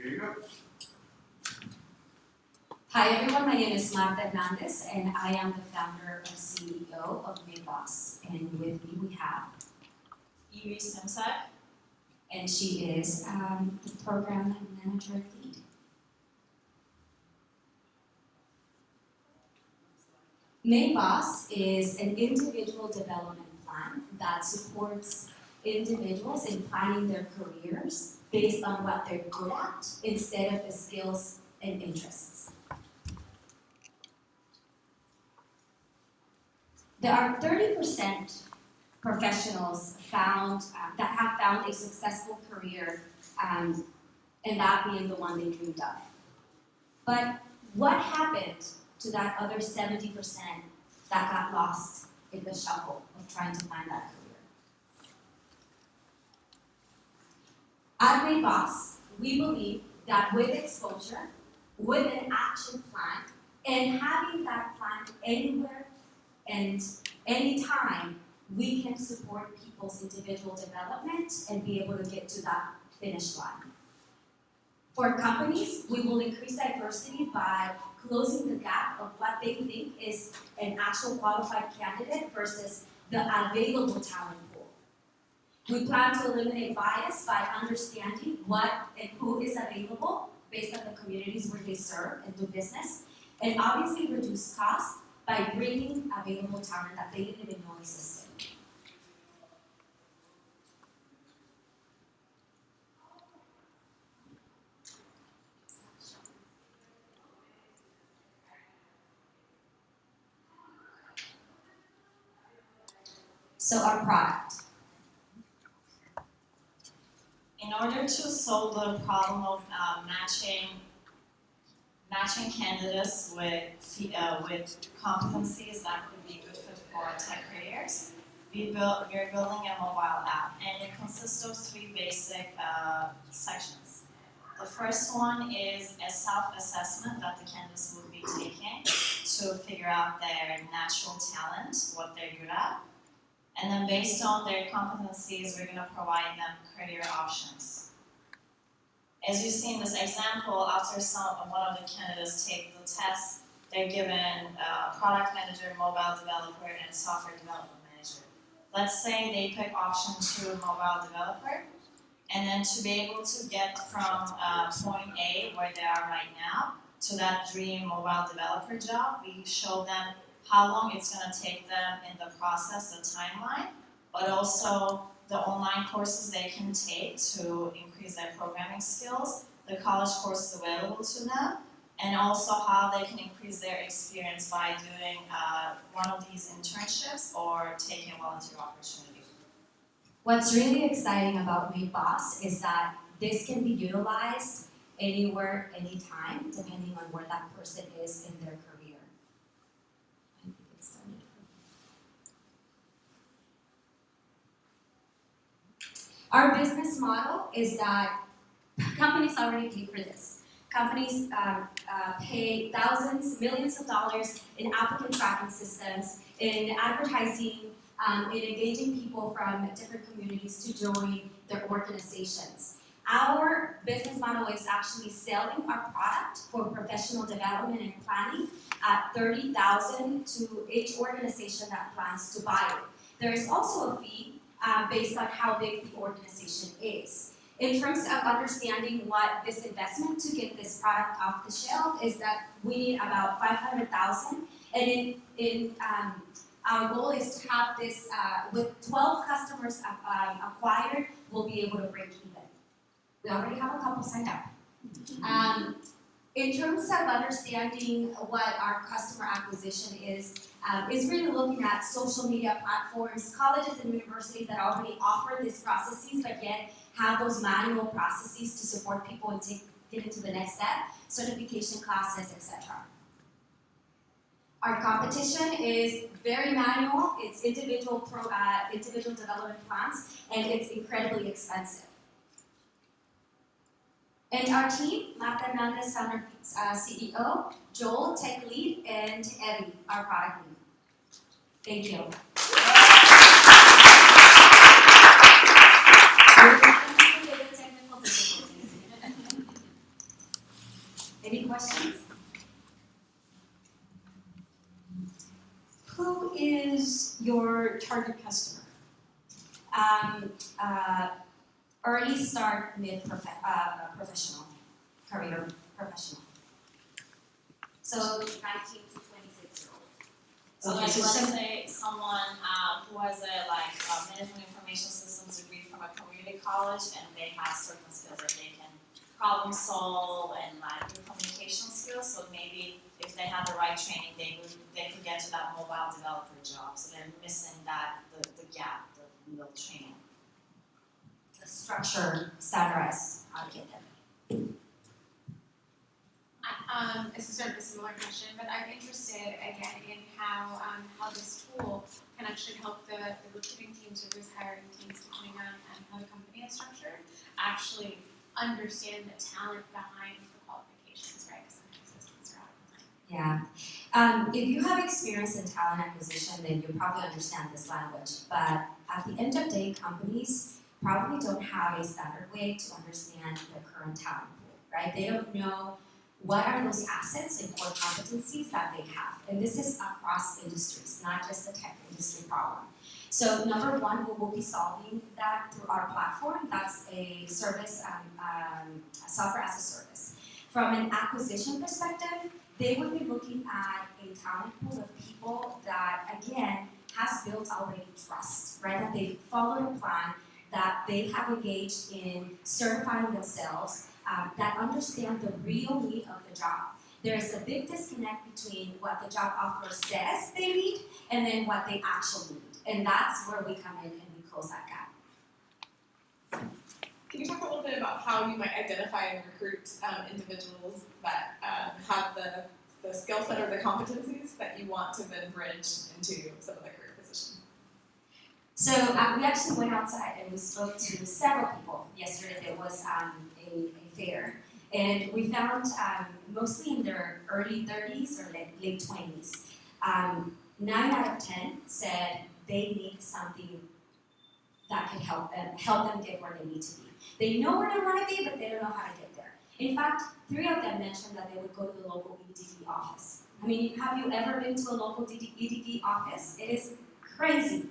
Here you go. Hi everyone, my name is Marta Hernandez and I am the founder and CEO of Mayboss. And with me we have Iri Simsak. and she is the program manager lead. Mayboss is an individual development plan that supports individuals in planning their careers based on what they're good at instead of the skills and interests. There are 30% professionals that have found a successful career, and that being the one they dreamed of. But what happened to that other 70% that got lost in the shuffle of trying to find that career? At Mayboss, we believe that with exposure, with an action plan, and having that plan anywhere and anytime, we can support people's individual development and be able to get to that finish line. For companies, we will increase diversity by closing the gap of what they think is an actual qualified candidate versus the available talent pool. We plan to eliminate bias by understanding what and who is available based on the communities where they serve and do business, and obviously reduce costs by bringing available talent that they didn't even know existed. So our product. In order to solve the problem of matching candidates with competencies that could be good fit for tech careers, we're building a mobile app, and it consists of three basic sections. The first one is a self-assessment that the candidates will be taking to figure out their natural talent, what they're good at. And then based on their competencies, we're going to provide them career options. As you see in this example, after one of the candidates take the test, they're given product manager, mobile developer, and software development manager. Let's say they pick option 2, mobile developer, and then to be able to get from point A, where they are right now, to that dream mobile developer job, we show them how long it's going to take them in the process, the timeline, but also the online courses they can take to increase their programming skills, the college courses available to them, and also how they can increase their experience by doing one of these internships or taking a volunteer opportunity. What's really exciting about Mayboss is that this can be utilized anywhere, anytime, depending on where that person is in their career. Our business model is that companies already pay for this. Companies pay thousands, millions of dollars in applicant tracking systems, in advertising, in engaging people from different communities to join their organizations. Our business model is actually selling our product for professional development and planning at $30,000 to each organization that plans to buy it. There is also a fee based on how big the organization is. In terms of understanding what this investment to get this product off the shelf is that we need about $500,000, and our goal is to have this with 12 customers acquired, we'll be able to break even. We already have a couple signed up. In terms of understanding what our customer acquisition is really looking at social media platforms, colleges and universities that already offer these processes, but yet have those manual processes to support people and get into the next step, certification classes, etc. Our competition is very manual, it's individual development plans, and it's incredibly expensive. And our team, Marta Hernandez, founder, CEO, Joel, tech lead, and Evie, our product lead. Thank you. Any questions? Who is your target customer? Early start, professional, career professional. So 19 to 26-year-olds. So Okay, like, so let's some- say someone who has a management information systems degree from a community college, and they have certain skills that they can problem solve and like do communication skills. So maybe if they have the right training, they could get to that mobile developer job. So they're missing the gap, the little training. The structure, standardized, how to get them. It's a sort of a similar question, but I'm interested again in how this tool can actually help the recruiting teams or those hiring teams, depending on how the company is structured, actually understand the talent behind the qualifications, right? Because sometimes those things are out of line. Yeah. If you have experience in talent acquisition, then you probably understand this language. But at the end of the day, companies probably don't have a standard way to understand their current talent pool, right? They don't know what are those assets and core competencies that they have. And this is across industries, not just a tech industry problem. So number one, we will be solving that through our platform. That's a service, software as a service. From an acquisition perspective, they would be looking at a talent pool of people that, again, has built already trust, right? That they've followed a plan, that they have engaged in certifying themselves, that understand the real need of the job. There is a big disconnect between what the job offer says they need and then what they actually need. And that's where we come in and we close that gap. Can you talk a little bit about how you might identify and recruit individuals that have the skill set or the competencies that you want to then bridge into some of the career positions? So we actually went outside and we spoke to several people yesterday. There was a fair, and we found mostly in their early 30s or late 20s. 9 out of 10 said they need something that can help them get where they need to be. They know where they want to be, but they don't know how to get there. In fact, 3 of them mentioned that they would go to the local EDD office. I mean, have you ever been to a local EDD office? It is crazy.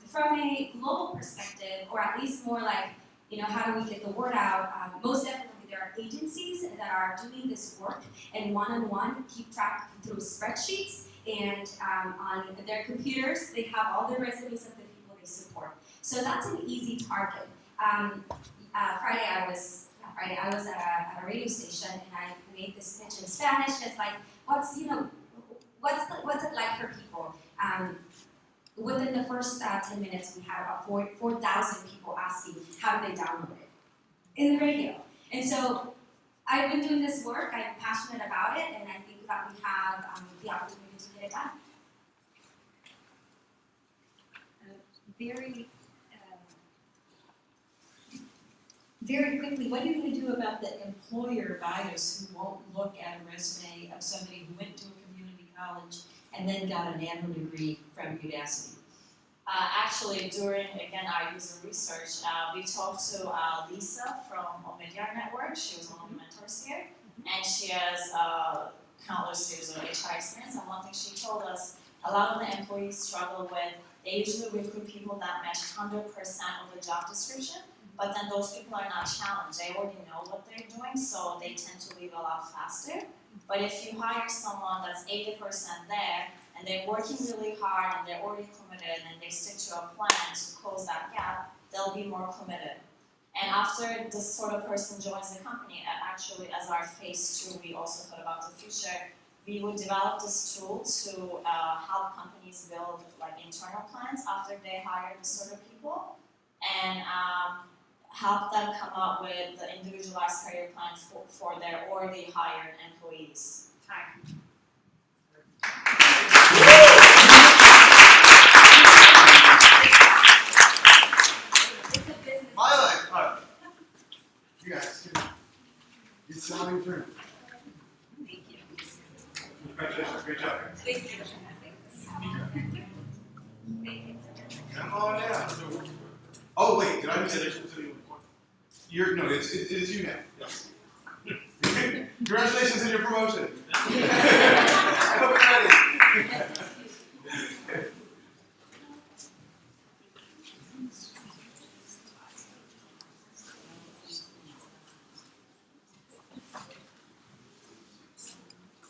From a global perspective, or at least more like, how do we get the word out? Most definitely there are agencies that are doing this work and one-on-one keep track through spreadsheets, and on their computers they have all the resumes of the people they support. So that's an easy target. Friday I was at a radio station and I made this pitch in Spanish, just like what's it like for people. Within the first 10 minutes, we had about 4,000 people asking how do they download it in the radio. And so I've been doing this work, I'm passionate about it, and I think that we have the opportunity to get it done. Very quickly, what are you going to do about the employer bias who won't look at a resume of somebody who went to a community college and then got an annual degree from Udacity? Actually, during, again, our user research, we talked to Lisa from Omidyar Network. She was one of the mentors here, and she has countless years of HR experience. And one thing she told us, a lot of the employees struggle with, they usually recruit people that match 100% of the job description, but then those people are not challenged. They already know what they're doing, so they tend to leave a lot faster. But if you hire someone that's 80% there, and they're working really hard and they're already committed and they stick to a plan to close that gap, they'll be more committed. And after this sort of person joins the company, actually as our phase 2, we also thought about the future, we would develop this tool to help companies build like internal plans after they hire this sort of people, and help them come up with the individualized career plan for their already hired employees. My life, alright. You guys, you selling through. Thank you. Congratulations, great job. Thank you. Thank you. Come on down. Oh wait, did I miss it? No, it is you now. Yes. Congratulations on your promotion. I hope you're ready.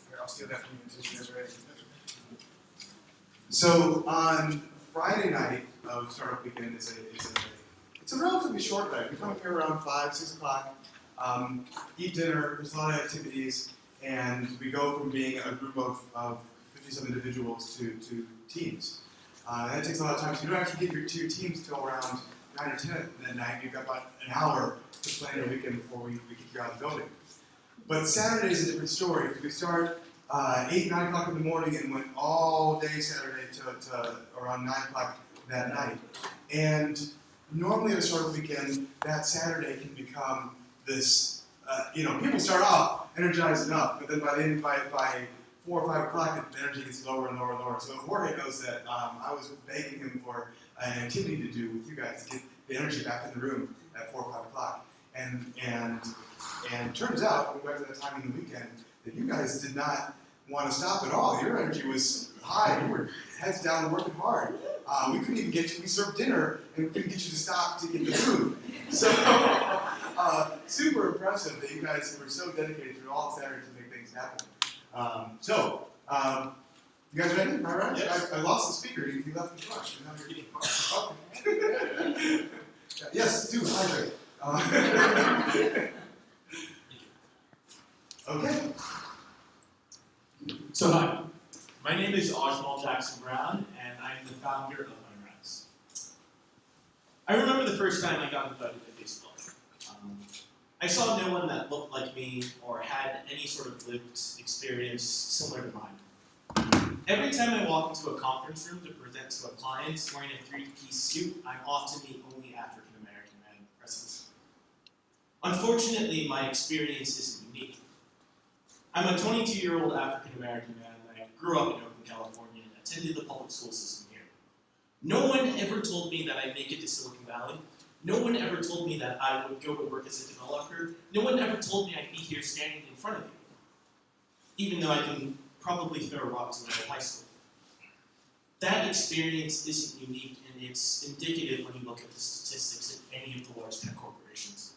Here, I'll steal that from you until you guys are ready. So on Friday night of Startup Weekend it's a relatively short night. We come up here around 5, 6 o'clock, eat dinner, there's a lot of activities, and we go from being a group of 50-some individuals to teams. That takes a lot of time, so you don't actually get to your teams until around 9 or 10 that night. You've got about an hour to plan your weekend before we kick you out of the building. But Saturday is a different story, because we start 8, 9 o'clock in the morning and went all day Saturday to around 9 o'clock that night. And normally at a startup weekend, that Saturday can become this, people start off energized enough, but then by 4 or 5 o'clock, the energy gets lower and lower and lower. So Jorge knows that I was begging him for an activity to do with you guys to get the energy back in the room at 4 or 5 o'clock. And turns out, when we got to that time in the weekend, that you guys did not want to stop at all. Your energy was high. You were heads down working hard. We couldn't even get you, we served dinner, and we couldn't get you to stop to get the food. So, super impressive that you guys were so dedicated through all Saturday to make things happen. You guys ready? Am I right? Yes. I lost the speaker. He left the front. And now you're getting hard. Okay. Yes, do hydrate. Okay. So hi, my name is Ajmal Jackson Brown, and I'm the founder of Unrise. I remember the first time I got invited to Facebook. I saw no one that looked like me or had any sort of lived experience similar to mine. Every time I walk into a conference room to present to a client wearing a 3-piece suit, I'm often the only African American man present. Unfortunately, my experience isn't unique. I'm a 22-year-old African-American man that grew up in Oakland, California, and attended the public school system here. No one ever told me that I'd make it to Silicon Valley. No one ever told me that I would go to work as a developer. No one ever told me I'd be here standing in front of you, even though I can probably throw rocks away at high school. That experience isn't unique, and it's indicative when you look at the statistics of any of the large tech corporations.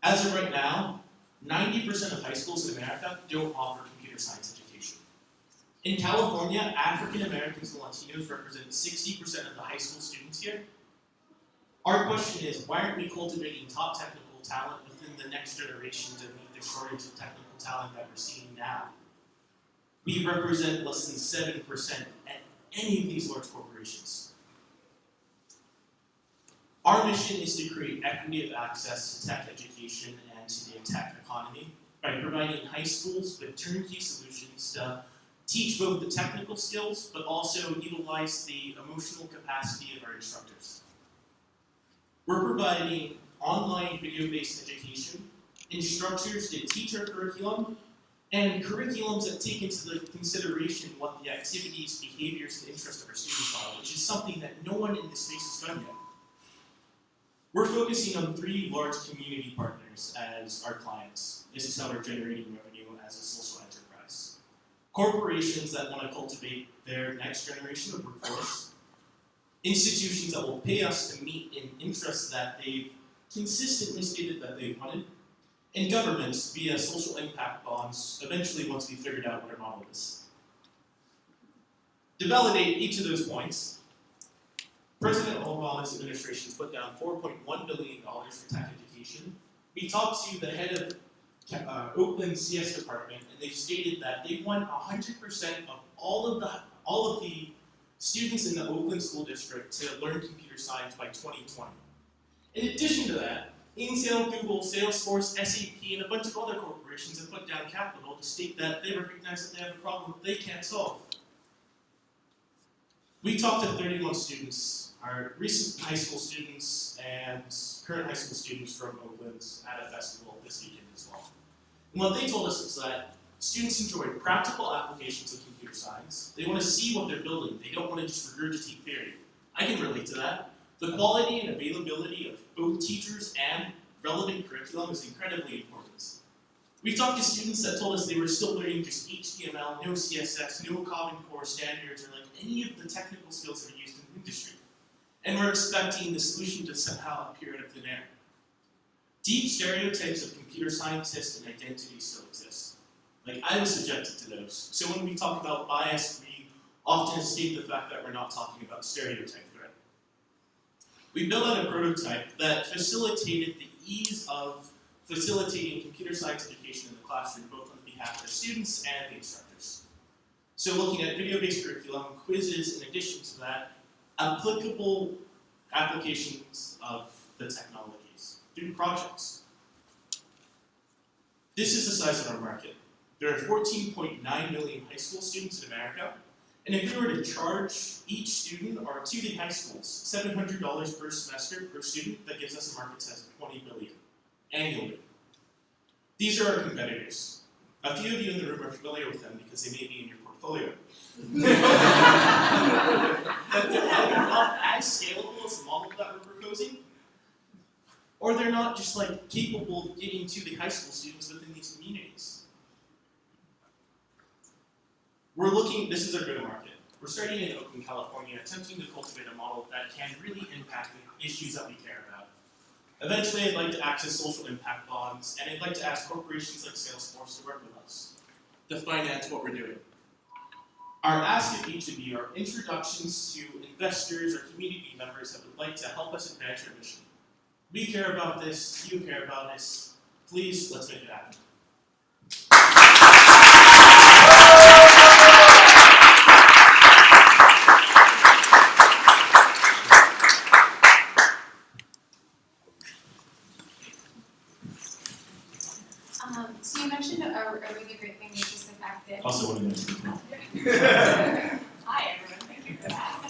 As of right now, 90% of high schools in America don't offer computer science education. In California, African Americans and Latinos represent 60% of the high school students here. Our question is, why aren't we cultivating top technical talent within the next generation to meet the shortage of technical talent that we're seeing now? We represent less than 7% at any of these large corporations. Our mission is to create equity of access to tech education and to the tech economy by providing high schools with turnkey solutions to teach both the technical skills, but also utilize the emotional capacity of our instructors. We're providing online video-based education, instructors to teach our curriculum, and curriculums that take into consideration what the activities, behaviors, and interests of our students are, which is something that no one in this space has done yet. We're focusing on 3 large community partners as our clients. This is how we're generating revenue as a social enterprise. Corporations that want to cultivate their next generation of workforce, institutions that will pay us to meet in interests that they've consistently stated that they wanted, and governments via social impact bonds, eventually once we figured out what our model is. To validate each of those points, President Obama's administration has put down $4.1 billion for tech education. We talked to the head of Oakland CS department, and they've stated that they want 100% of all of the students in the Oakland School District to learn computer science by 2020. In addition to that, Intel, Google, Salesforce, SAP, and a bunch of other corporations have put down capital to state that they recognize that they have a problem that they can't solve. We talked to 31 students, our recent high school students and current high school students from Oakland at a festival this weekend as well. And what they told us is that students enjoy practical applications of computer science. They want to see what they're building. They don't want to just regurgitate theory. I can relate to that. The quality and availability of both teachers and relevant curriculum is incredibly important. We've talked to students that told us they were still learning just HTML, no CSS, no Common Core standards, or like any of the technical skills that are used in the industry. And we're expecting the solution to somehow appear out of thin air. Deep stereotypes of computer scientists and identity still exist. Like, I was subjected to those. So when we talk about bias, we often state the fact that we're not talking about stereotype threat. We built out a prototype that facilitated the ease of facilitating computer science education in the classroom, both on behalf of the students and the instructors. So looking at video-based curriculum, quizzes, in addition to that, applicable applications of the technologies through projects. This is the size of our market. There are 14.9 million high school students in America, and if we were to charge each student, or to the high schools, $700 per semester per student, that gives us a market size of $20 billion annually. These are our competitors. A few of you in the room are familiar with them because they may be in your portfolio. But they're either not as scalable as the model that we're proposing, or they're not just like capable of getting to the high school students within these communities. We're looking, this is our go-to-market. We're starting in Oakland, California, attempting to cultivate a model that can really impact the issues that we care about. Eventually, I'd like to access social impact bonds, and I'd like to ask corporations like Salesforce to work with us to finance what we're doing. Our ask of each of you are introductions to investors or community members that would like to help us advance our mission. We care about this, you care about this. Please, let's make it happen. So you mentioned a really great thing, which is the fact that Also, one of those. Hi everyone, thank you for that.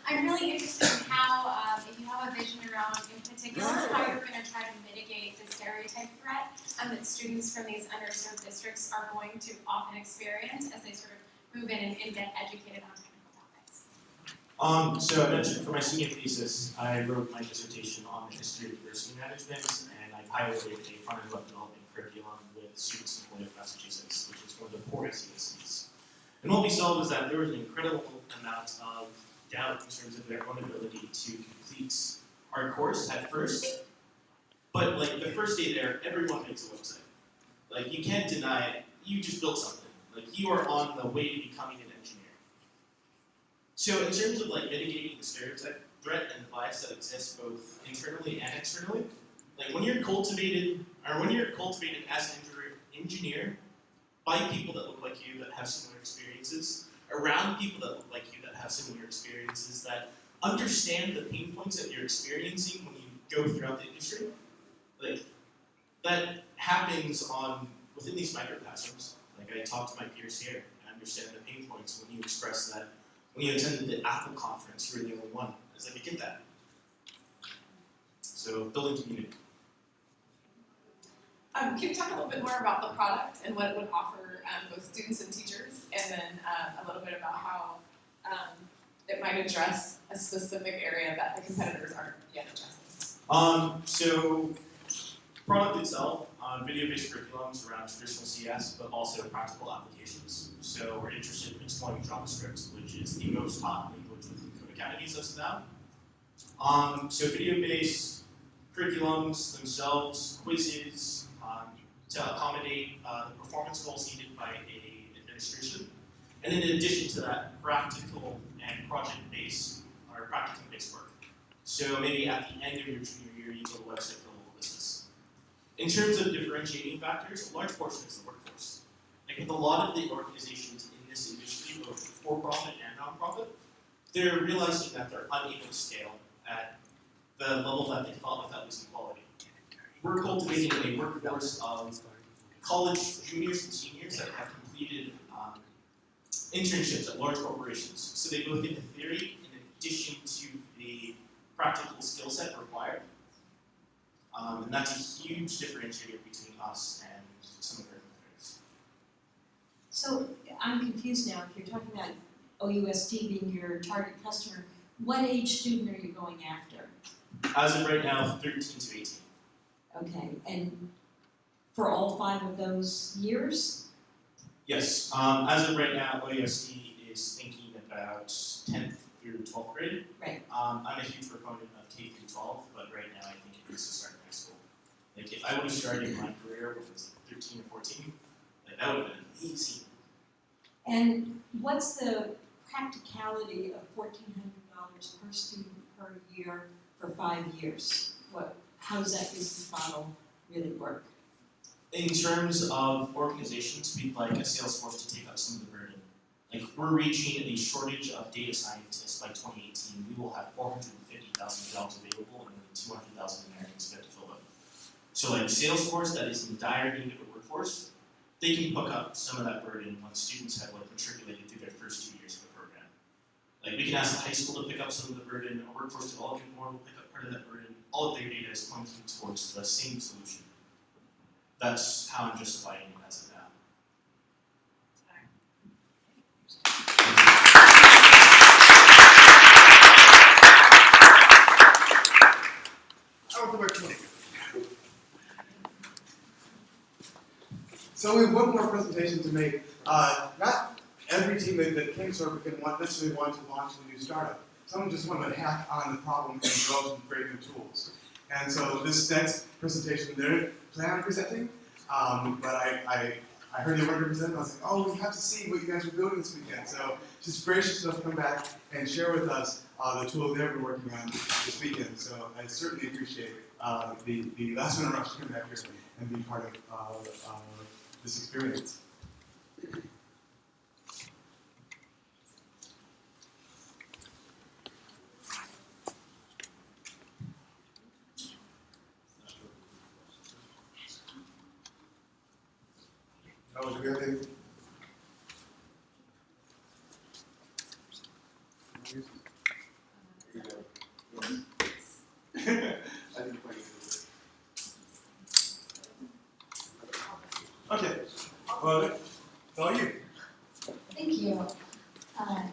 I'm really interested in how, if you have a vision around, in particular, how you're going to try to mitigate the stereotype threat that students from these underserved districts are going to often experience as they sort of move in and get educated on technical topics. So I mentioned for my senior thesis, I wrote my dissertation on the history of diversity management, and I piloted a front-end web development curriculum with students in William, Massachusetts, which is one of the poorest USCs. And what we saw was that there was an incredible amount of doubt in terms of their own ability to complete our course at first. But like the first day there, everyone makes a website. Like you can't deny it, you just built something. Like you are on the way to becoming an engineer. So in terms of like mitigating the stereotype threat and the bias that exists both internally and externally, like when you're cultivated as an engineer by people that look like you, that have similar experiences, around people that look like you, that have similar experiences, that understand the pain points that you're experiencing when you go throughout the industry, like that happens within these microcosms. Like I talk to my peers here, I understand the pain points when you express that. When you attended the Apple conference, you were the only one. It's like, I get that. So, building community. Can you talk a little bit more about the product and what it would offer both students and teachers, and then a little bit about how it might address a specific area that the competitors aren't yet addressing? So, product itself, video-based curriculums around traditional CS, but also practical applications. So we're interested in exploring JavaScript, which is the most taught language within Code Academies as of now. So video-based curriculums themselves, quizzes, to accommodate the performance goals needed by an administration. And in addition to that, practical and project-based, or practicum-based work. So maybe at the end of your junior year, you build a website for a local business. In terms of differentiating factors, a large portion is the workforce. Like with a lot of the organizations in this industry, both for-profit and non-profit, they're realizing that they're unable to scale at the level that they thought without losing quality. We're cultivating a workforce of college juniors and seniors that have completed internships at large corporations. So they both get the theory in addition to the practical skill set required. And that's a huge differentiator between us and some of our competitors. So I'm confused now, if you're talking about OUSD being your target customer, what age student are you going after? As of right now, 13 to 18. Okay, and for all 5 of those years? Yes, as of right now, OUSD is thinking about 10th through 12th grade. Right. I'm a huge proponent of K through 12, but right now I think it needs to start in high school. Like if I would have started my career when I was like 13 or 14, like that would have been amazing. And what's the practicality of $1,400 per student per year for 5 years? How does that business model really work? In terms of organizations, we'd like a sales force to take up some of the burden. Like we're reaching a shortage of data scientists by 2018. We will have 450,000 jobs available and only 200,000 Americans get to fill them. So like Salesforce that is in dire need of a workforce, they can pick up some of that burden when students have like matriculated through their first 2 years of the program. Like we can ask the high school to pick up some of the burden, a workforce development board will pick up part of that burden. All of their data is pointing towards the same solution. That's how I'm justifying it as of now. Out of the way, 20. So we have one more presentation to make. Not every team that came to Serpent necessarily want to launch a new startup. Some just want to hack on the problem and develop some great new tools. And so this next presentation, they're planning on presenting, but I heard they weren't presenting. I was like, oh, we have to see what you guys are building this weekend. So she's gracious enough to come back and share with us the tool they've been working on this weekend. So I certainly appreciate the last minute rush to come back here and be part of this experience. That was a good thing. I didn't quite get this. Okay, well, it's all you. Thank you. Hi,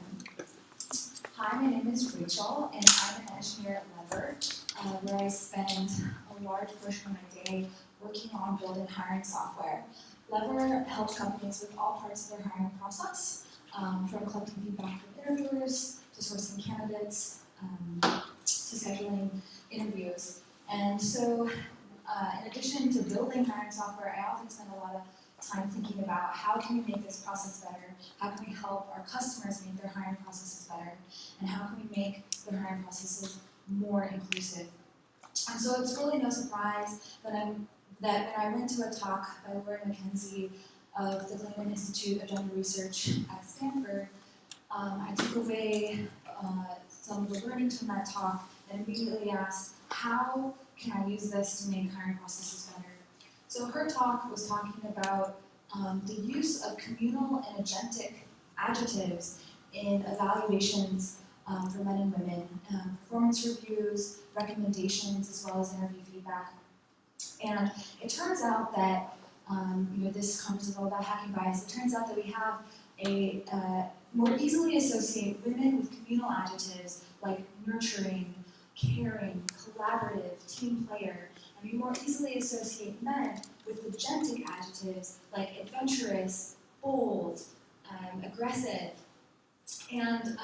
my name is Rachel, and I'm an engineer at Lever, where I spend a large portion of my day working on building hiring software. Lever helps companies with all parts of their hiring process, from collecting feedback from interviewers, to sourcing candidates, to scheduling interviews. And so, in addition to building hiring software, I often spend a lot of time thinking about how can we make this process better, how can we help our customers make their hiring processes better, and how can we make their hiring processes more inclusive. And so it's really no surprise that when I went to a talk by Laura McKenzie of the Clayton Institute of Gender Research at Stanford, I took away some of the learnings from that talk and immediately asked, how can I use this to make hiring processes better? So her talk was talking about the use of communal and agentic adjectives in evaluations for men and women, performance reviews, recommendations, as well as interview feedback. And it turns out that, this conference is all about hacking bias. It turns out that we have a more easily associate women with communal adjectives like nurturing, caring, collaborative, team player, and we more easily associate men with agentic adjectives like adventurous, bold, aggressive. And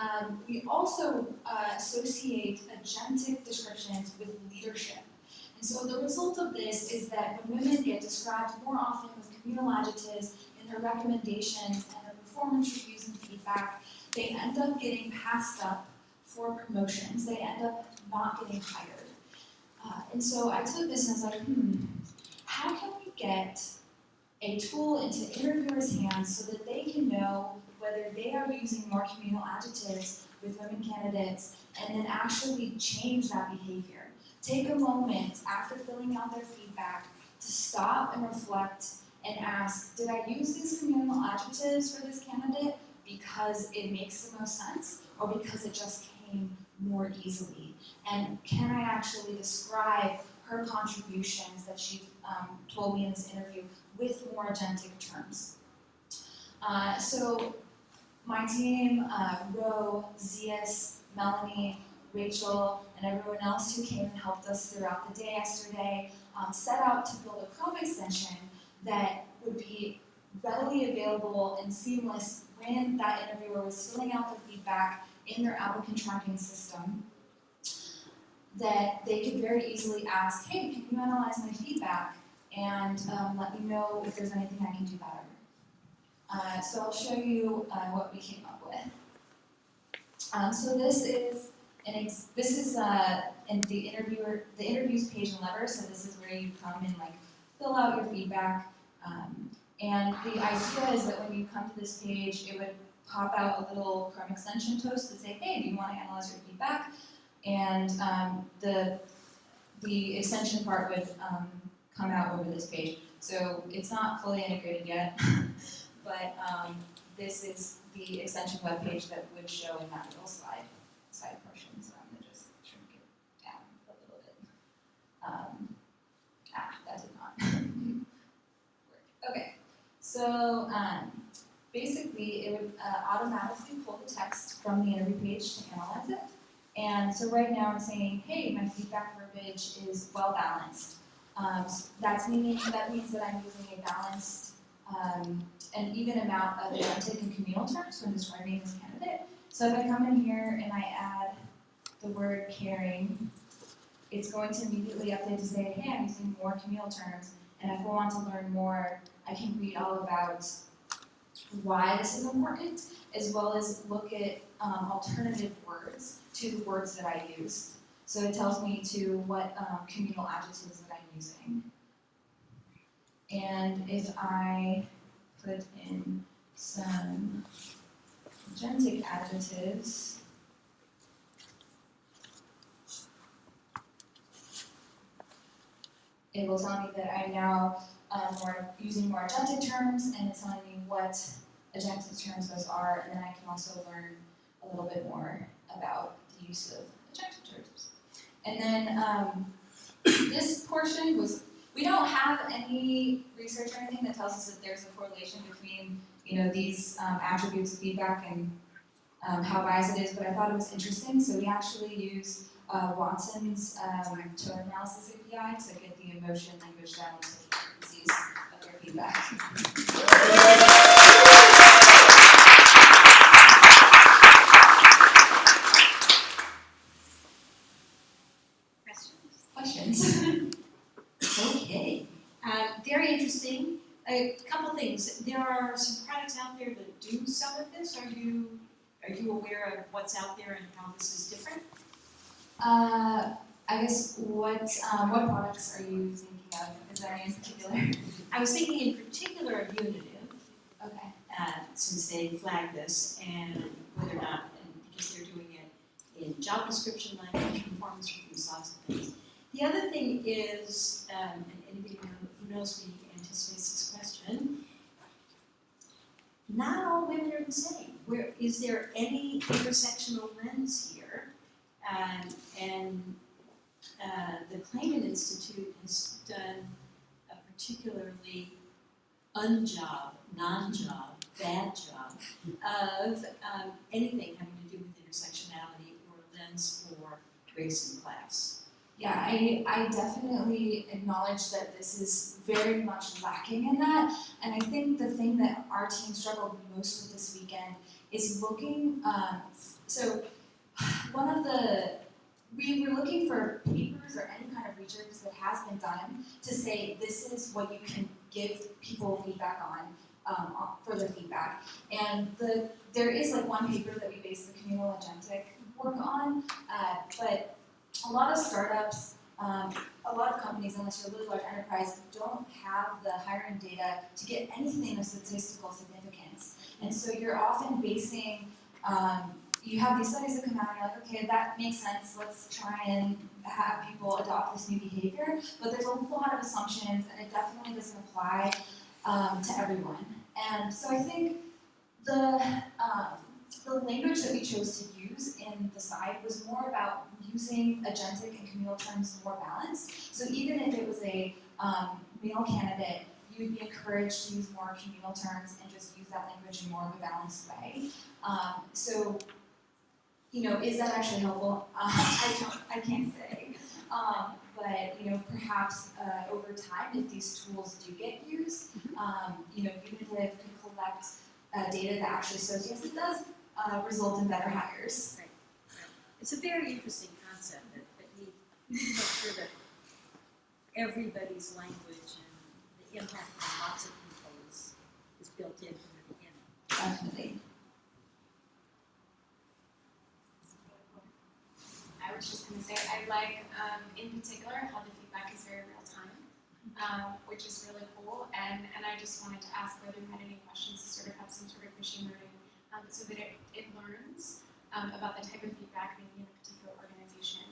we also associate agentic descriptions with leadership. And so the result of this is that when women get described more often with communal adjectives in their recommendations and their performance reviews and feedback, they end up getting passed up for promotions. They end up not getting hired. And so I took this and I was like, how can we get a tool into interviewers' hands so that they can know whether they are using more communal adjectives with women candidates and then actually change that behavior? Take a moment after filling out their feedback to stop and reflect and ask, did I use these communal adjectives for this candidate because it makes the most sense or because it just came more easily? And can I actually describe her contributions that she told me in this interview with more agentic terms? So my team, Ro, Zias, Melanie, Rachel, and everyone else who came and helped us throughout the day yesterday, set out to build a Chrome extension that would be readily available and seamless when that interviewer was filling out the feedback in their applicant tracking system, that they could very easily ask, hey, can you analyze my feedback and let me know if there's anything I can do better. So I'll show you what we came up with. So this is in the interviews page and lever. So this is where you come and like fill out your feedback. And the idea is that when you come to this page, it would pop out a little Chrome extension toast that say, hey, do you want to analyze your feedback? And the extension part would come out over this page. So it's not fully integrated yet, but this is the extension web page that would show in that little side portion. So I'm gonna just shrink it down a little bit. That did not work. Okay, so basically it would automatically pull the text from the interview page to analyze it. And so right now I'm saying, hey, my feedback verbiage is well balanced. That means that I'm using a balanced an even amount of agentic and communal terms when describing this candidate. So if I come in here and I add the word caring, it's going to immediately update to say, hey, I'm using more communal terms. And if I want to learn more, I can read all about why this is important, as well as look at alternative words to the words that I used. So it tells me to what communal adjectives that I'm using. And if I put in some agentic adjectives, it will tell me that I'm now using more agentic terms, and it's telling me what agentic terms those are, and then I can also learn a little bit more about the use of agentic terms. And then this portion was, we don't have any research or anything that tells us that there's a correlation between these attributes of feedback and how biased it is, but I thought it was interesting. So we actually use Watson's tone analysis API to get the emotion, language, down to the frequencies of their feedback. Questions? Okay, very interesting. A couple things. There are some products out there that do some of this. Are you aware of what's out there and how this is different? I guess what products are you thinking of? Is there any in particular? I was thinking in particular of Unitive, Okay. since they flagged this, and whether or not, and because they're doing it in job description language, performance reviews, lots of things. The other thing is, and anybody who knows me anticipates this question, not all women are the same. Is there any intersectional lens here? The Clayman Institute has done a particularly non-job, bad job of anything having to do with intersectionality or lens for race and class. Yeah, I definitely acknowledge that this is very much lacking in that, and I think the thing that our team struggled most with this weekend is looking, we were looking for papers or any kind of research that has been done to say this is what you can give people feedback on, further feedback. And there is like one paper that we base the communal agentic work on, but a lot of startups, a lot of companies, unless you're a really large enterprise, don't have the hiring data to get anything of statistical significance. And so you're often basing, you have these studies that come out and you're like, okay, that makes sense, let's try and have people adopt this new behavior. But there's a lot of assumptions and it definitely doesn't apply to everyone. And so I think the language that we chose to use in the side was more about using agentic and communal terms more balanced. So even if it was a male candidate, you'd be encouraged to use more communal terms and just use that language in more of a balanced way. Is that actually helpful? I can't say. but perhaps over time, if these tools do get used, Uniliv could collect data that actually shows yes, it does result in better hires. It's a very interesting concept that we make sure that everybody's language and the impact on lots of people is built in from the beginning. Definitely. I was just gonna say, I like, in particular, how the feedback is very real time, which is really cool. And I just wanted to ask whether you had any questions to sort of have some sort of machine learning, so that it learns about the type of feedback maybe in a particular organization.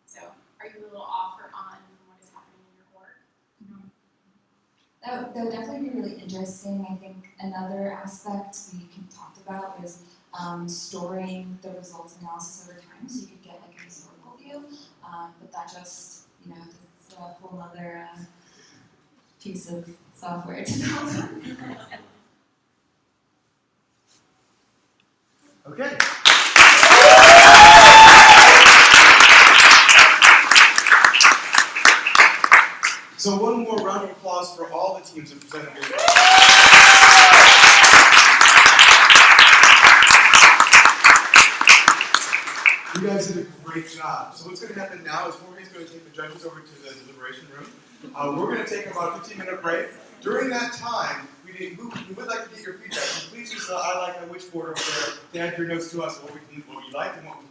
So are you a little off or on what is happening in your work? That would definitely be really interesting. I think another aspect we talked about is storing the results analysis over time, so you could get like a historical view. But that just, it's a whole other piece of software to build. Okay. So one more round of applause for all the teams that presented here. You guys did a great job. So what's going to happen now is Jorge's going to take the judges over to the deliberation room. We're going to take about a 15-minute break. During that time, we would like to get your feedback. So please use the I like, I wish board over there to add your notes to us, what you liked and what we